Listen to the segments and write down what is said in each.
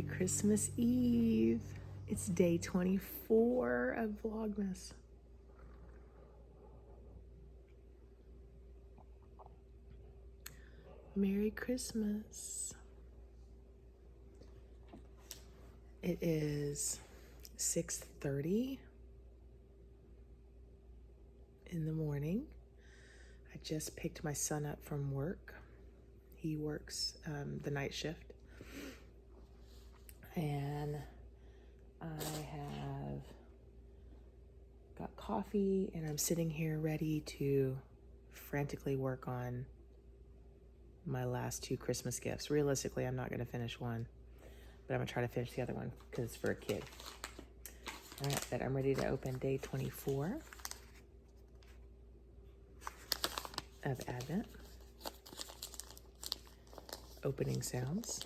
Merry Christmas Eve. It's day 24 of Vlogmas. Merry Christmas. It is 6:30 in the morning. I just picked my son up from work. He works the night shift. And I have got coffee and I'm sitting here ready to frantically work on my last two Christmas gifts. Realistically, I'm not going to finish one, but I'm going to try to finish the other one because it's for a kid. All right, but I'm ready to open day 24 of Advent. Opening sounds.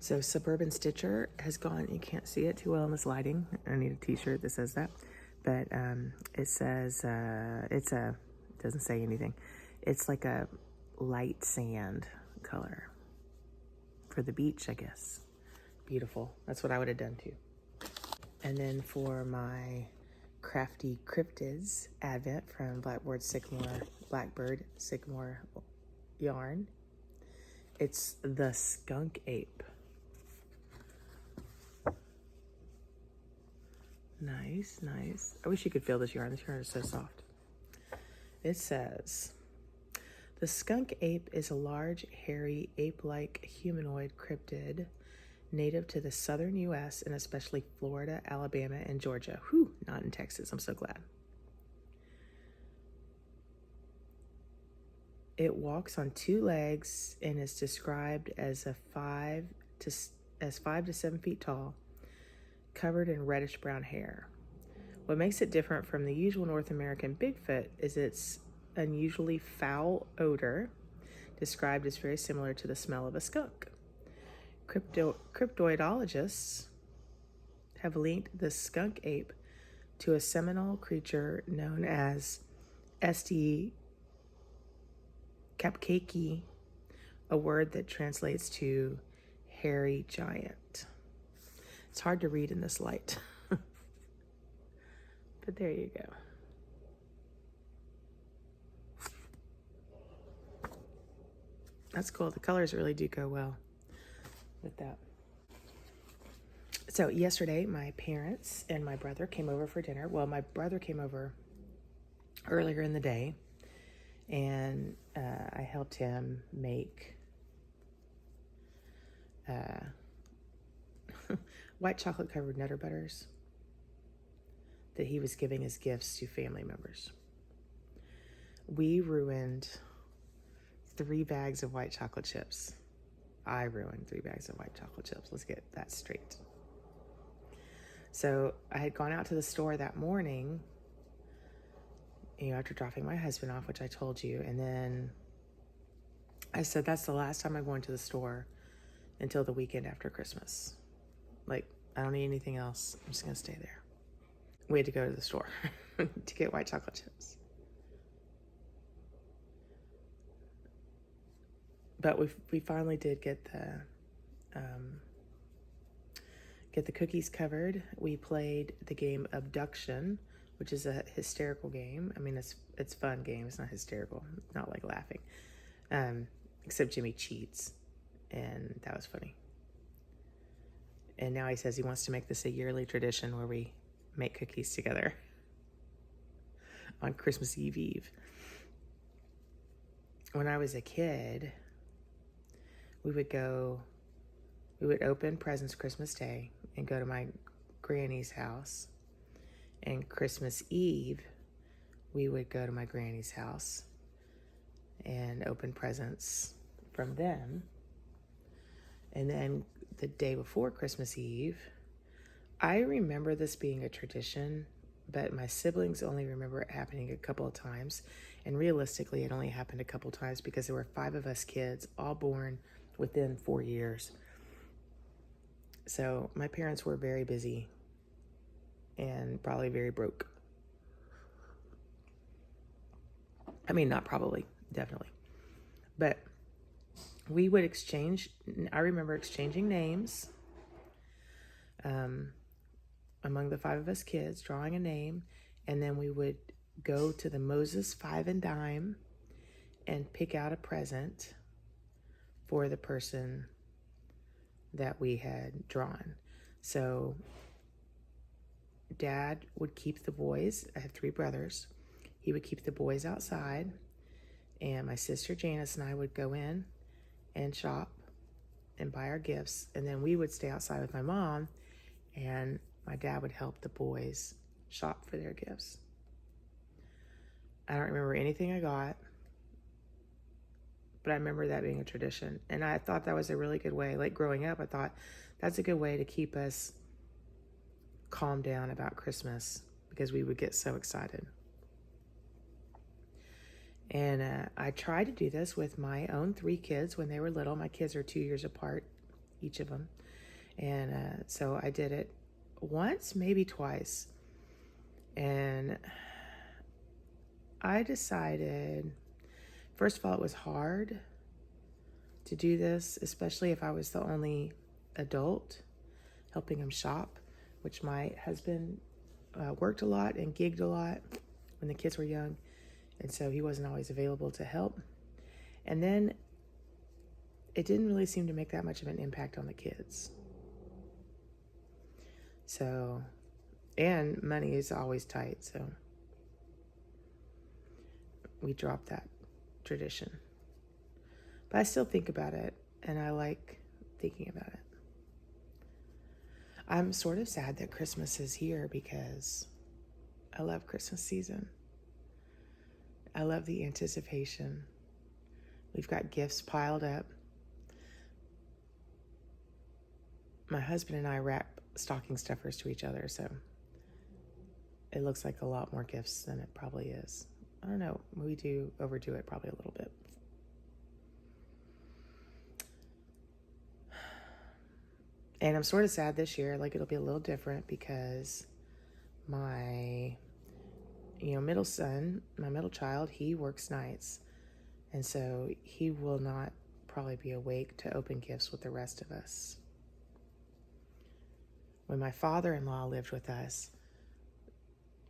So Suburban Stitcher has gone, you can't see it too well in this lighting. I need a t-shirt that says that. But it says, it doesn't say anything. It's like a light sand color for the beach, I guess. Beautiful. That's what I would have done too. And then for my crafty cryptids Advent from Blackbird Sycamore yarn, it's the skunk ape. Nice, nice. I wish you could feel this yarn. This yarn is so soft. It says, the skunk ape is a large, hairy, ape-like humanoid cryptid native to the southern U.S. and especially Florida, Alabama, and Georgia. Whew, not in Texas. I'm so glad. It walks on two legs and is described as 5 to 7 feet tall, covered in reddish brown hair. What makes it different from the usual North American Bigfoot is its unusually foul odor, described as very similar to the smell of a skunk. Cryptoidologists have linked the skunk ape to a seminal creature known as St. Kapkaki, a word that translates to hairy giant. It's hard to read in this light, but there you go. That's cool. The colors really do go well with that. So yesterday, my parents and my brother came over for dinner. Well, my brother came over earlier in the day, and I helped him make white chocolate covered Nutter Butters that he was giving as gifts to family members. We ruined 3 bags of white chocolate chips. I ruined 3 bags of white chocolate chips. Let's get that straight. So I had gone out to the store that morning, after dropping my husband off, which I told you, and then I said, that's the last time I'm going to the store until the weekend after Christmas. Like, I don't need anything else. I'm just going to stay there. We had to go to the store to get white chocolate chips. But we finally did get the cookies covered. We played the game Abduction, which is a hysterical game. I mean, it's a fun game. It's not hysterical. It's not like laughing. Except Jimmy cheats, and that was funny. And now he says he wants to make this a yearly tradition where we make cookies together on Christmas Eve. When I was a kid, we would open presents Christmas Day and go to my granny's house. And Christmas Eve, we would go to my granny's house and open presents from them. And then the day before Christmas Eve, I remember this being a tradition, but my siblings only remember it happening a couple of times. And realistically, it only happened a couple of times because there were 5 of us kids, all born within 4 years. So my parents were very busy and probably very broke. I mean, not probably, definitely. But we would I remember exchanging names among the 5 of us kids, drawing a name, and then we would go to the Moses 5 and Dime and pick out a present for the person that we had drawn. So Dad would keep the boys. I have 3 brothers. He would keep the boys outside, and my sister Janice and I would go in and shop and buy our gifts, and then we would stay outside with my mom, and my dad would help the boys shop for their gifts. I don't remember anything I got, but I remember that being a tradition, and I thought that was a really good way. Like growing up, I thought that's a good way to keep us calmed down about Christmas, because we would get so excited. And I tried to do this with my own 3 kids when they were little. My kids are 2 years apart, each of them. And so I did it once, maybe twice. And I decided, first of all, it was hard to do this, especially if I was the only adult helping them shop, which my husband worked a lot and gigged a lot when the kids were young. And so he wasn't always available to help. And then it didn't really seem to make that much of an impact on the kids. So, and money is always tight, so we dropped that tradition. But I still think about it, and I like thinking about it. I'm sort of sad that Christmas is here, because I love Christmas season. I love the anticipation. We've got gifts piled up. My husband and I wrap stocking stuffers to each other, so it looks like a lot more gifts than it probably is. I don't know. We do overdo it probably a little bit. And I'm sort of sad this year. Like, it'll be a little different, because my middle son, my middle child, he works nights. And so he will not probably be awake to open gifts with the rest of us. When my father-in-law lived with us,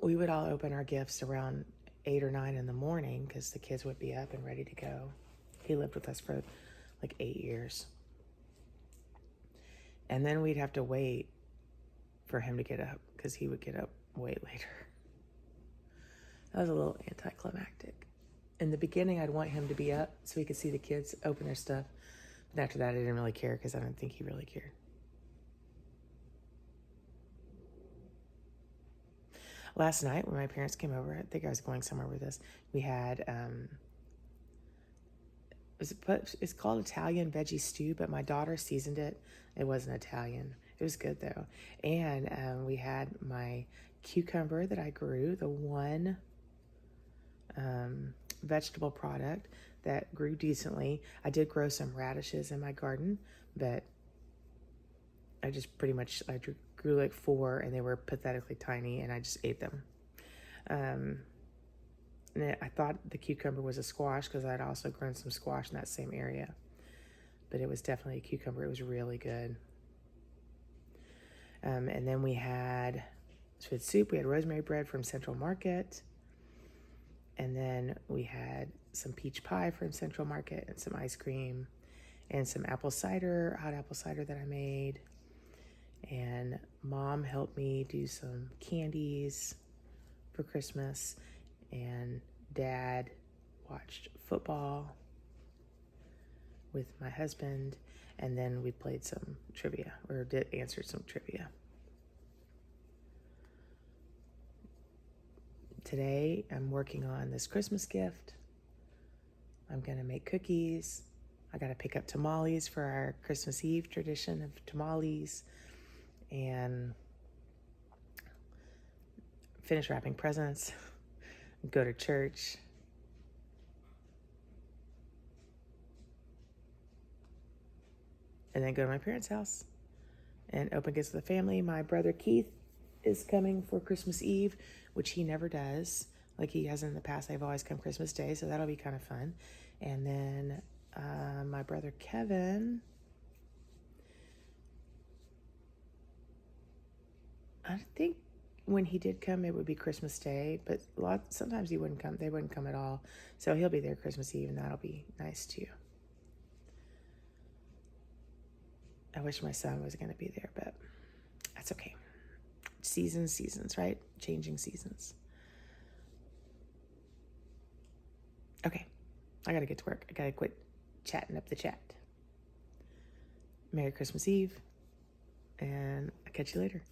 we would all open our gifts around 8 or 9 in the morning, because the kids would be up and ready to go. He lived with us for like 8 years. And then we'd have to wait for him to get up, because he would get up way later. That was a little anticlimactic. In the beginning, I'd want him to be up so he could see the kids open their stuff. But after that, I didn't really care, because I don't think he really cared. Last night, when my parents came over, I think I was going somewhere with this, we had, it's called Italian veggie stew, but my daughter seasoned it. It wasn't Italian. It was good, though. And we had my cucumber that I grew, the one vegetable product that grew decently. I did grow some radishes in my garden, but I just pretty much, I grew like 4, and they were pathetically tiny, and I just ate them. And I thought the cucumber was a squash, because I'd also grown some squash in that same area. But it was definitely a cucumber. It was really good. And then we had with soup, we had rosemary bread from Central Market. And then we had some peach pie from Central Market, and some ice cream, and some apple cider, hot apple cider that I made. And Mom helped me do some candies for Christmas, and Dad watched football with my husband, and then we played some trivia, or did answer some trivia. Today, I'm working on this Christmas gift. I'm gonna make cookies. I gotta pick up tamales for our Christmas Eve tradition of tamales, and finish wrapping presents, go to church. And then go to my parents' house and open gifts with the family. My brother Keith is coming for Christmas Eve, which he never does. Like he hasn't in the past. They've always come Christmas Day, so that'll be kind of fun. And then My brother Kevin, I think when he did come, it would be Christmas Day, but sometimes he wouldn't come. They wouldn't come at all. So he'll be there Christmas Eve, and that'll be nice too. I wish my son was going to be there, but that's okay. Seasons, right? Changing seasons. Okay, I got to get to work. I got to quit chatting up the chat. Merry Christmas Eve, and I'll catch you later.